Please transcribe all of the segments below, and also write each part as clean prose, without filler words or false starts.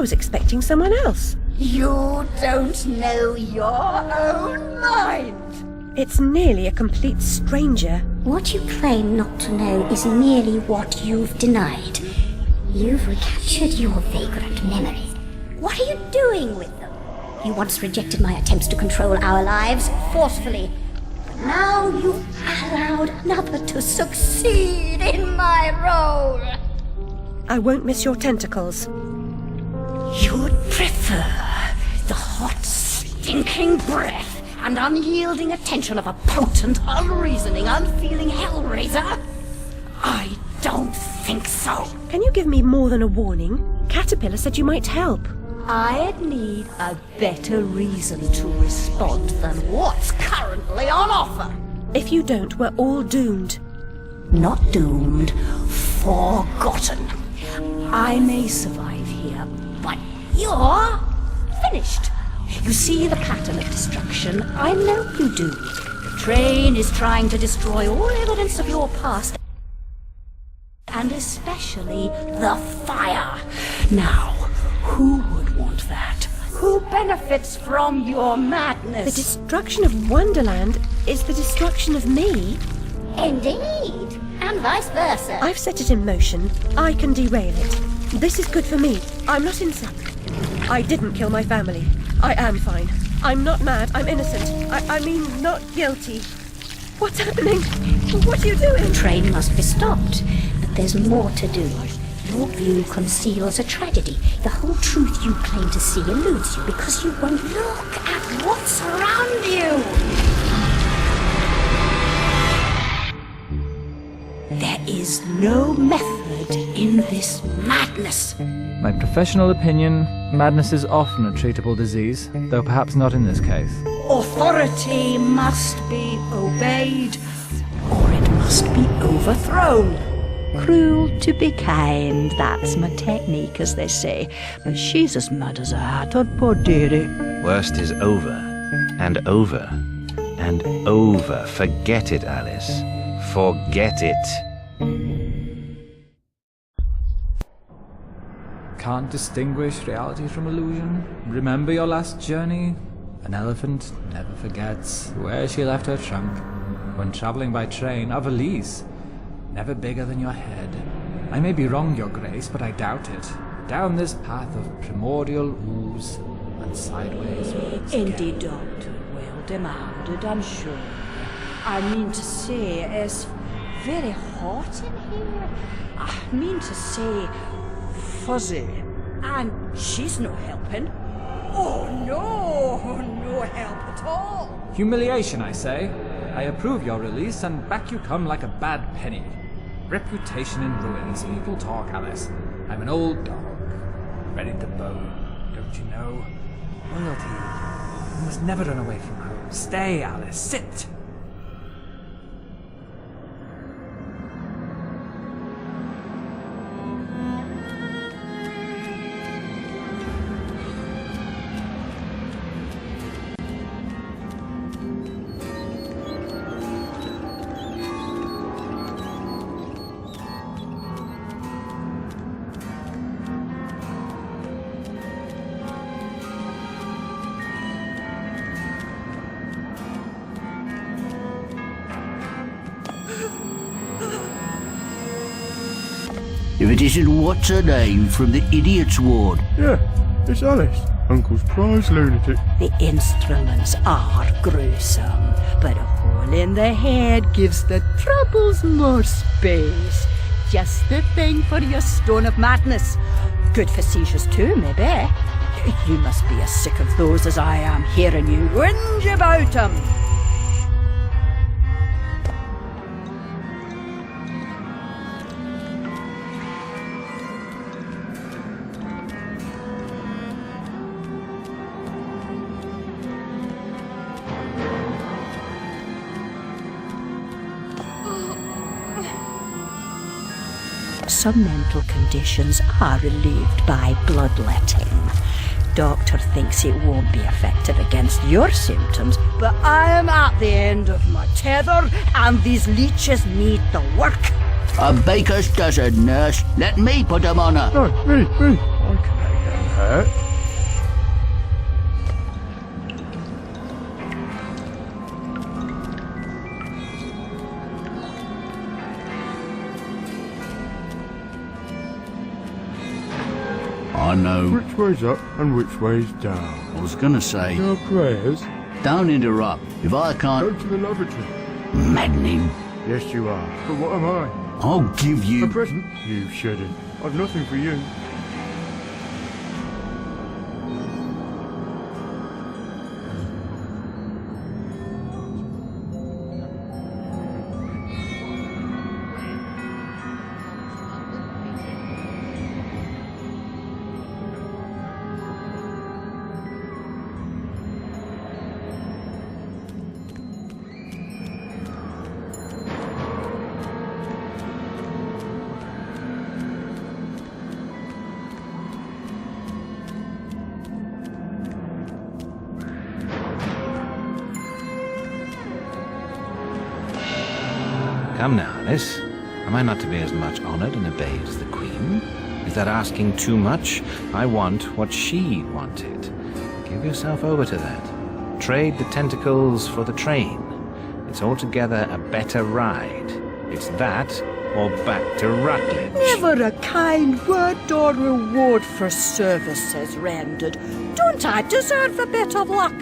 was expecting someone else. You don't know your own mind. It's nearly a complete stranger. What you claim not to know is merely what you've denied. You've recaptured your vagrant memories. What are you doing with them? You once rejected my attempts to control our lives forcefully. But now you've allowed another to succeed in my role. I won't miss your tentacles. You'd prefer the hot, stinking breath and unyielding attention of a potent, unreasoning, unfeeling hellraiser? I don't think so. Can you give me more than a warning? Caterpillar said you might help. I'd need a better reason to respond than what's currently on offer. If you don't, we're all doomed. Not doomed, forgotten. I may survive here, but you're finished. You see the pattern of destruction. I know you do. The train is trying to destroy all evidence of your past, and especially the fire. Now, who would want that? Who benefits from your madness? The destruction of Wonderland is the destruction of me. Indeed, and vice versa. I've set it in motion. I can derail it. This is good for me. I'm not insane. I didn't kill my family. I am fine. I'm not mad. I'm innocent. I mean, not guilty. What's happening? What are you doing? The train must be stopped, but there's more to do. Your view conceals a tragedy. The whole truth you claim to see eludes you because you won't look at what's around you. There is no method in this madness. My professional opinion, madness is often a treatable disease, though perhaps not in this case. Authority must be obeyed, or it must be overthrown. Cruel to be kind, that's my technique, as they say. But she's as mad as a hatter, poor dearie. Worst is over, and over, and over. Forget it, Alice. Forget it. Can't distinguish reality from illusion? Remember your last journey? An elephant never forgets where she left her trunk. When travelling by train, a valise, never bigger than your head. I may be wrong, Your Grace, but I doubt it. Down this path of primordial ooze and sideways. Indeed, Doctor, well demanded, I'm sure. I mean to say, it's very hot in here. I mean to say, fuzzy. And she's no helping. Oh, no help at all. Humiliation, I say. I approve your release and back you come like a bad penny. Reputation in ruins. People talk, Alice. I'm an old dog, ready to bone. Don't you know? Loyalty. You must never run away from home. Stay, Alice. Sit. If it isn't what's her name from the idiot's ward. Yeah, it's Alice, Uncle's prize lunatic. The instruments are gruesome, but a hole in the head gives the troubles more space. Just the thing for your stone of madness. Good for seizures too, maybe. You must be as sick of those as I am hearing you whinge about 'em. Some mental conditions are relieved by bloodletting. Doctor thinks it won't be effective against your symptoms, but I am at the end of my tether, and these leeches need the work. A baker's dozen, nurse. Let me put 'em on her. No, me. I can make them that. I know. Which way's up and which way's down? I was gonna say, No prayers. don't interrupt. If I Go can't... to the lavatory. Maddening. Yes, you are. But what am I? I'll give A you... present? You shouldn't. I've nothing for you. Come now, Alice. Am I not to be as much honoured and obeyed as the Queen? Is that asking too much? I want what she wanted. Give yourself over to that. Trade the tentacles for the train. It's altogether a better ride. It's that or back to Rutledge. Never a kind word or reward for services rendered. Don't I deserve a bit of luck?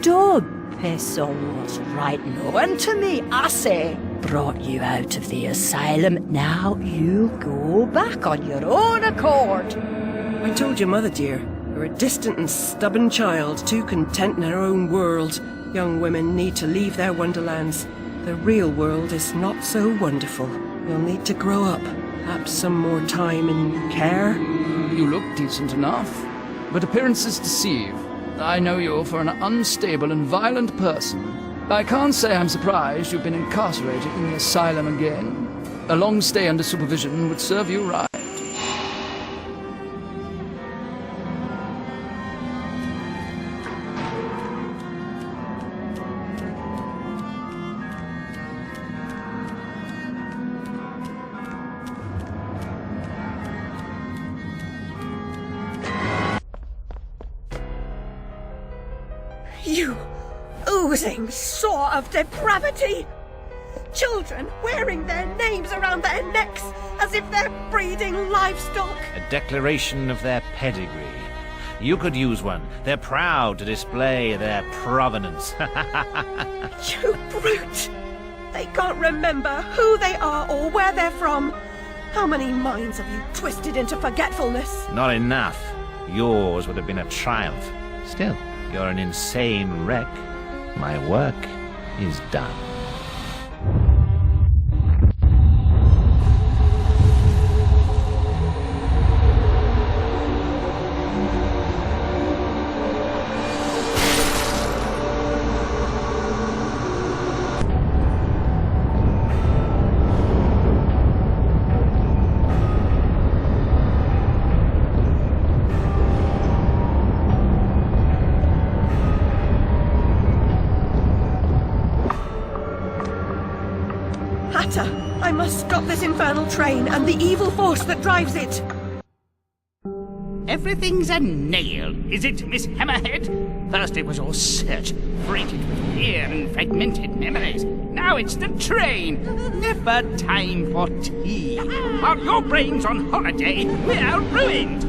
Don't piss on what's right knowing to me, I say. Brought you out of the asylum, now you go back on your own accord. I told your mother, dear. You're a distant and stubborn child, too content in her own world. Young women need to leave their wonderlands. The real world is not so wonderful. You'll need to grow up. Perhaps some more time in care. You look decent enough, but appearances deceive. I know you for an unstable and violent person. I can't say I'm surprised you've been incarcerated in the asylum again. A long stay under supervision would serve you right. You oozing sore of depravity! Children wearing their names around their necks as if they're breeding livestock! A declaration of their pedigree. You could use one. They're proud to display their provenance. You brute! They can't remember who they are or where they're from. How many minds have you twisted into forgetfulness? Not enough. Yours would have been a triumph. Still, you're an insane wreck. My work is done. I must stop this infernal train and the evil force that drives it. Everything's a nail, is it, Miss Hammerhead? First it was all search, freighted with fear and fragmented memories. Now it's the train. Never time for tea. While your brain's on holiday, we're ruined.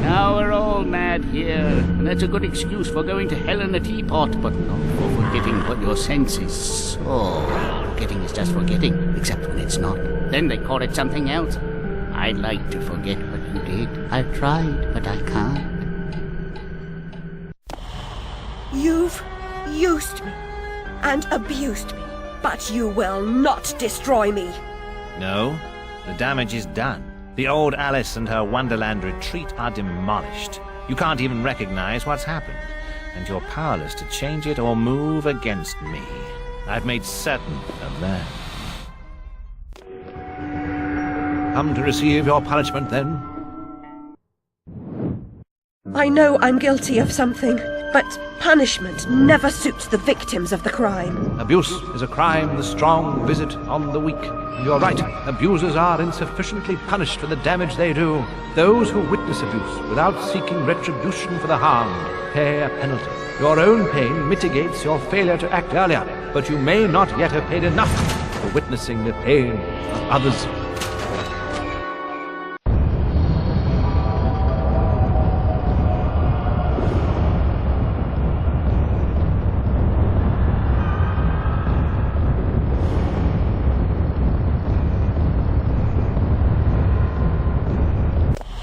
Now we're all mad here, and that's a good excuse for going to hell in a teapot, but not for forgetting what your senses saw. Forgetting is just forgetting, except when it's not. Then they call it something else. I'd like to forget what you did. I've tried, but I can't. You've used me and abused me, but you will not destroy me. No, the damage is done. The old Alice and her Wonderland retreat are demolished. You can't even recognize what's happened, and you're powerless to change it or move against me. I've made certain of that. Come to receive your punishment, then? I know I'm guilty of something, but punishment never suits the victims of the crime. Abuse is a crime the strong visit on the weak. And you're right, abusers are insufficiently punished for the damage they do. Those who witness abuse without seeking retribution for the harmed pay a penalty. Your own pain mitigates your failure to act earlier, but you may not yet have paid enough for witnessing the pain of others.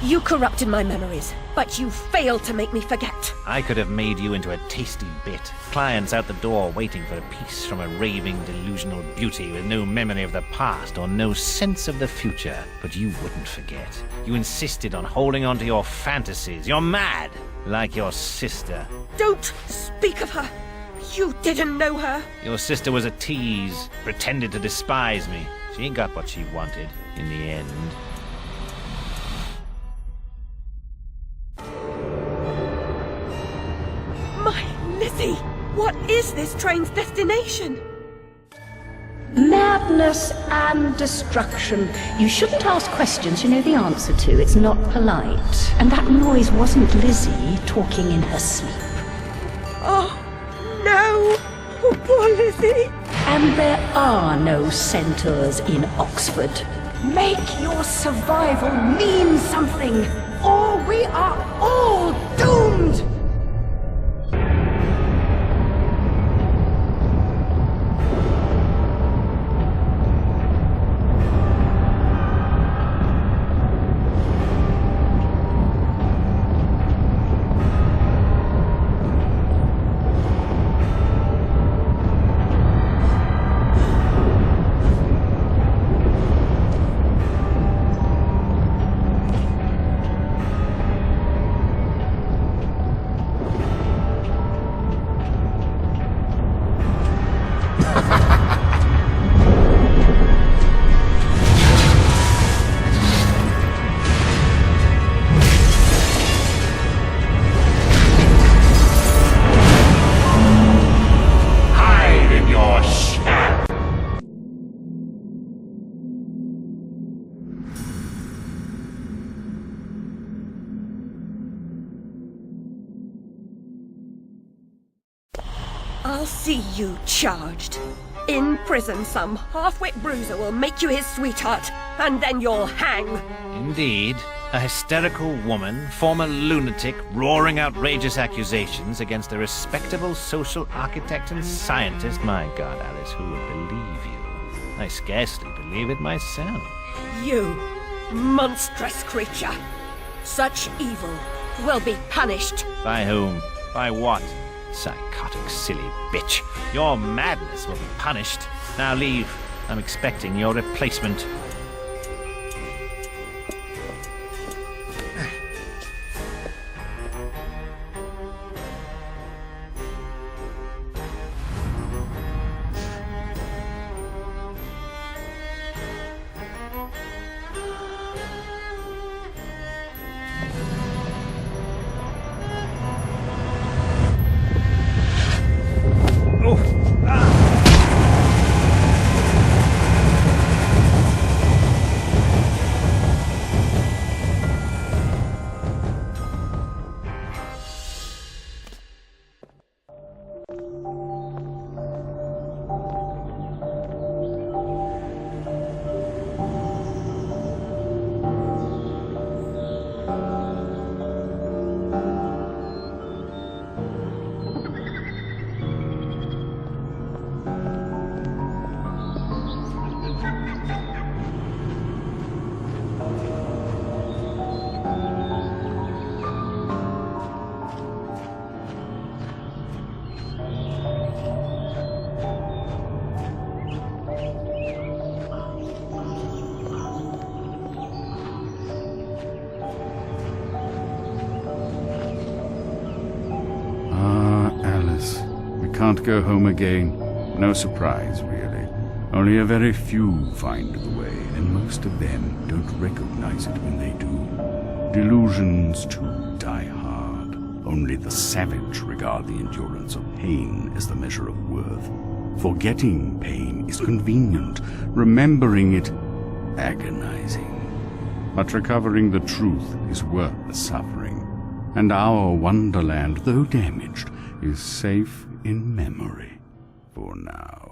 You corrupted my memories, but you failed to make me forget. I could have made you into a tasty bit. Clients out the door waiting for a piece from a raving, delusional beauty with no memory of the past or no sense of the future. But you wouldn't forget. You insisted on holding on to your fantasies. You're mad, like your sister. Don't speak of her. You didn't know her. Your sister was a tease, pretended to despise me. She got what she wanted in the end. My Lizzie, what is this train's destination? Madness and destruction. You shouldn't ask questions you know the answer to. It's not polite. And that noise wasn't Lizzie talking in her sleep. Oh, no. Oh, poor Lizzie. And there are no centaurs in Oxford. Make your survival mean something, or we are all doomed! I'll see you charged. In prison, some half-wit bruiser will make you his sweetheart, and then you'll hang. Indeed. A hysterical woman, former lunatic, roaring outrageous accusations against a respectable social architect and scientist. My God, Alice, who would believe you? I scarcely believe it myself. You, monstrous creature. Such evil will be punished. By whom? By what? Psychotic, silly bitch. Your madness will be punished. Now leave. I'm expecting your replacement. Can't go home again. No surprise, really. Only a very few find the way, and most of them don't recognize it when they do. Delusions, too, die hard. Only the savage regard the endurance of pain as the measure of worth. Forgetting pain is convenient, remembering it agonizing. But recovering the truth is worth the suffering, and our wonderland, though damaged, is safe in memory for now.